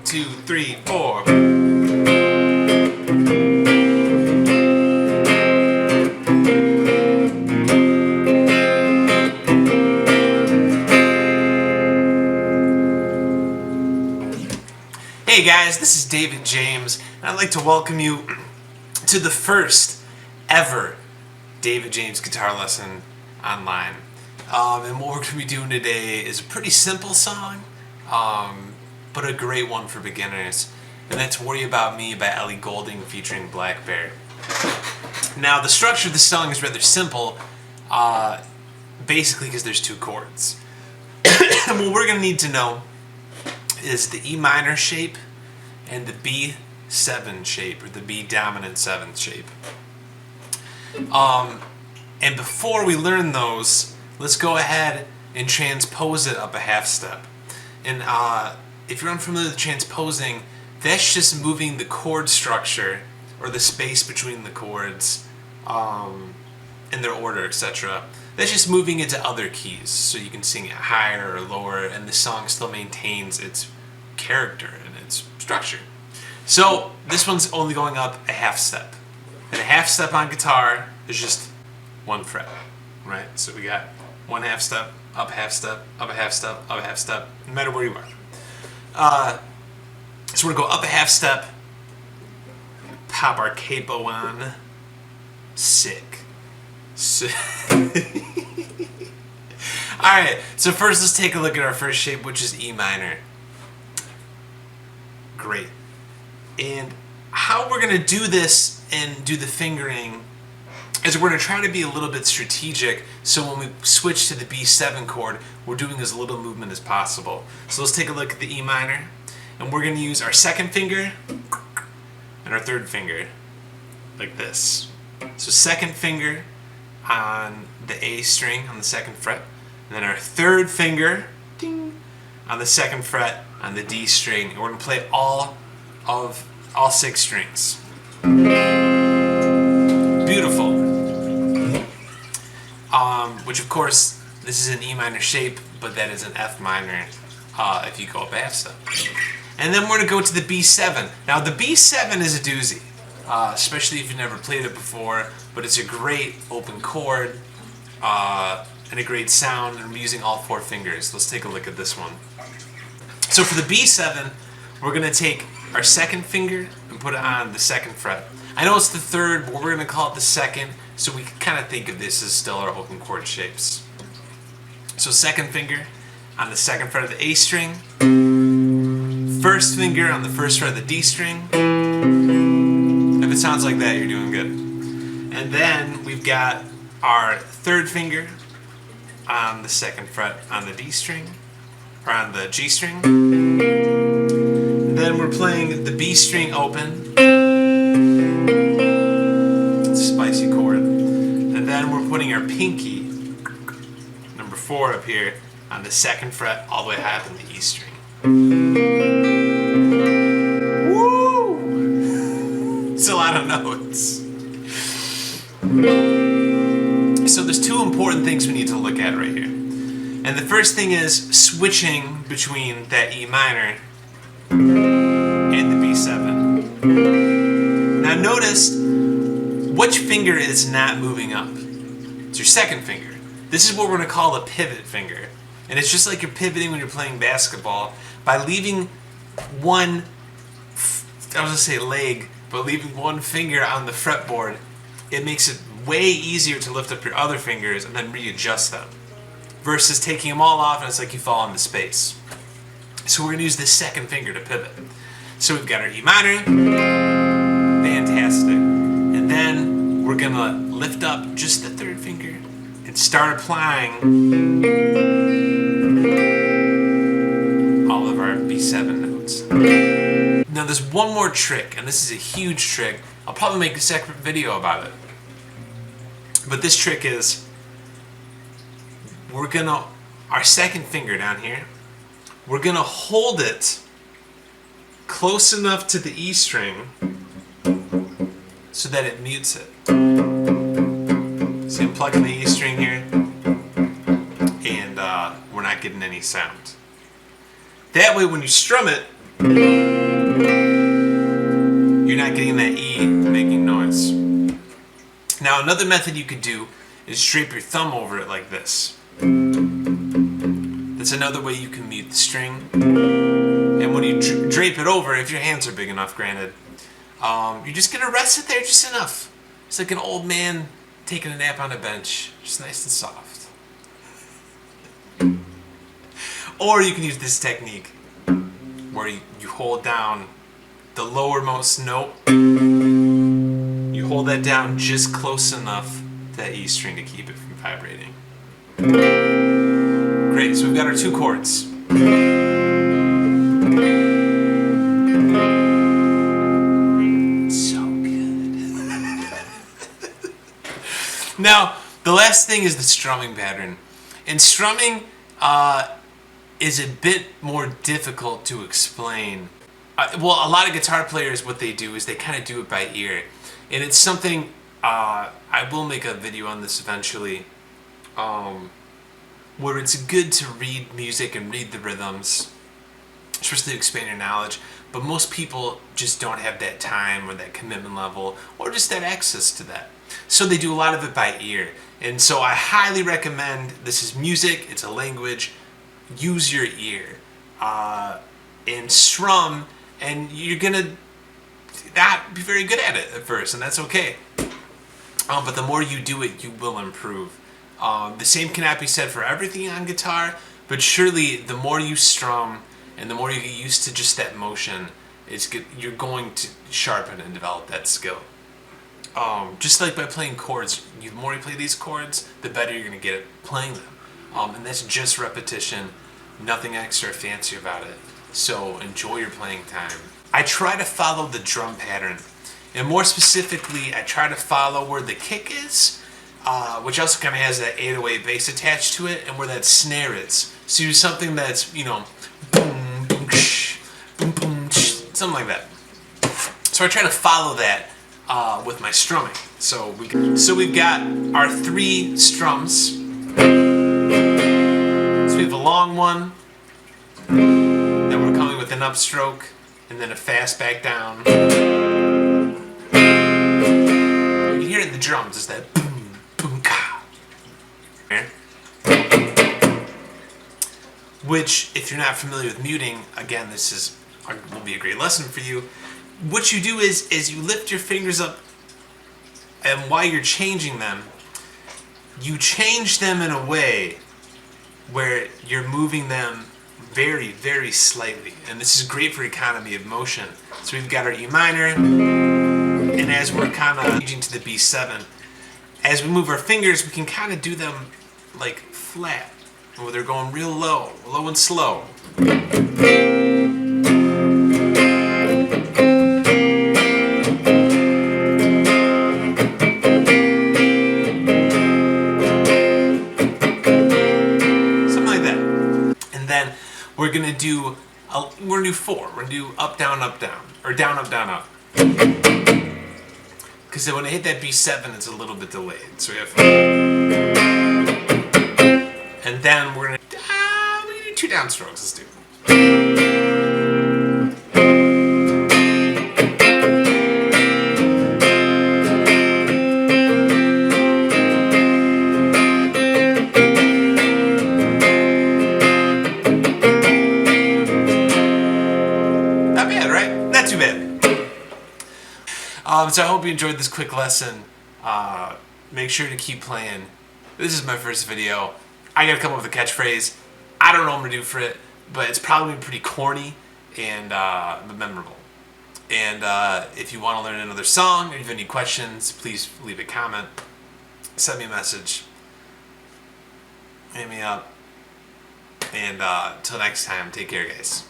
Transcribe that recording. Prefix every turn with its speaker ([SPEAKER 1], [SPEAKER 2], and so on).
[SPEAKER 1] 2, 3, 4. Hey guys, this is David James, and I'd like to welcome you to the first ever David James guitar lesson online. And what we're going to be doing today is a pretty simple song, but a great one for beginners, and that's Worry About Me by Ellie Goulding featuring Blackbear. Now, the structure of the song is rather simple, basically because there's two chords. And what we're going to need to know is the E minor shape and the B7 shape, or the B dominant 7th shape. And before we learn those, let's go ahead and transpose it up a half step. And if you're unfamiliar with transposing, that's just moving the chord structure, or the space between the chords, in their order, etc. That's just moving it to other keys, so you can sing it higher or lower, and the song still maintains its character and its structure. So this one's only going up a half step, and a half step on guitar is just one fret, right? So we got one half step, up a half step, up a half step, up a half step, no matter where you are. So we're gonna go up a half step, pop our capo on, sick. Alright, so first let's take a look at our first shape, which is E minor. Great. And how we're going to do this and do the fingering is we're going to try to be a little bit strategic, so when we switch to the B7 chord, we're doing as little movement as possible. So let's take a look at the E minor, and we're going to use our second finger and our third finger, like this. So second finger on the A string on the second fret, and then our third finger, ding, on the second fret on the D string, and we're going to play all 6 strings. Beautiful. Which of course, this is an E minor shape, but that is an F minor if you go up a half step. And then we're going to go to the B7. Now the B7 is a doozy, especially if you've never played it before, but it's a great open chord and a great sound, and I'm using all 4 fingers. Let's take a look at this one. So for the B7, we're going to take our second finger and put it on the second fret. I know it's the third, but we're going to call it the second, so we can kind of think of this as still our open chord shapes. So second finger on the second fret of the A string, first finger on the first fret of the D string. If it sounds like that, you're doing good. And then we've got our third finger on the second fret on the D string, or on the G string. Then we're playing the B string open. It's a spicy chord. And then we're putting our pinky, number 4 up here, on the second fret all the way high up in the E string. Woo! It's a lot of notes. So there's 2 important things we need to look at right here. And the first thing is switching between that E minor and the B7. Now notice which finger is not moving up. It's your second finger. This is what we're going to call a pivot finger. And it's just like you're pivoting when you're playing basketball by leaving one, I was going to say leg, but leaving one finger on the fretboard. It makes it way easier to lift up your other fingers and then readjust them, versus taking them all off and it's like you fall into space. So we're going to use this second finger to pivot. So we've got our E minor, fantastic. And then we're going to lift up just the third finger and start applying all of our B7 notes. Now there's one more trick, and this is a huge trick. I'll probably make a separate video about it. But this trick is, our second finger down here, we're gonna hold it close enough to the E string so that it mutes it. See, I'm plugging the E string here, and we're not getting any sound. That way when you strum it, not getting that E making noise. Now another method you could do is drape your thumb over it like this. That's another way you can mute the string. And when you drape it over, if your hands are big enough, granted, you're just gonna rest it there just enough. It's like an old man taking a nap on a bench, just nice and soft. Or you can use this technique where you hold down the lowermost note. You hold that down just close enough to that E string to keep it from vibrating. Great, so we've got our two chords. So good. Now, the last thing is the strumming pattern. And strumming is a bit more difficult to explain. Well, a lot of guitar players, what they do is they kind of do it by ear. And it's something, I will make a video on this eventually, where it's good to read music and read the rhythms, especially to expand your knowledge. But most people just don't have that time or that commitment level or just that access to that. So they do a lot of it by ear. And so I highly recommend, this is music, it's a language, use your ear and strum, and you're gonna not be very good at it at first, and that's okay. But the more you do it, you will improve. The same cannot be said for everything on guitar, but surely the more you strum and the more you get used to just that motion, you're going to sharpen and develop that skill. Just like by playing chords, the more you play these chords, the better you're going to get at playing them. And that's just repetition, nothing extra fancy about it. So enjoy your playing time. I try to follow the drum pattern, and more specifically, I try to follow where the kick is, which also kind of has that 808 bass attached to it, and where that snare is. So you do something that's, you know, boom, boom, shh, boom, boom, shh, something like that. So I try to follow that with my strumming. So we've got our three strums. So we have a long one, then we're coming with an upstroke, and then a fast back down. You can hear it in the drums, is that boom, boom, ka. Which, if you're not familiar with muting, again, this will be a great lesson for you. What you do is you lift your fingers up, and while you're changing them, you change them in a way where you're moving them very, very slightly. And this is great for economy of motion. So we've got our E minor, and as we're kind of changing to the B7, as we move our fingers, we can kind of do them like flat, where they're going real low, low and slow. We're gonna do four. We're gonna do up, down, or down, up. Because when I hit that B7, it's a little bit delayed. So we have, and then we're gonna do two downstrokes. Let's do. So I hope you enjoyed this quick lesson. Make sure to keep playing. This is my first video. I gotta come up with a catchphrase. I don't know what I'm gonna do for it, but it's probably pretty corny and memorable. And if you want to learn another song, or if you have any questions, please leave a comment. Send me a message. Hit me up. And till next time, take care, guys.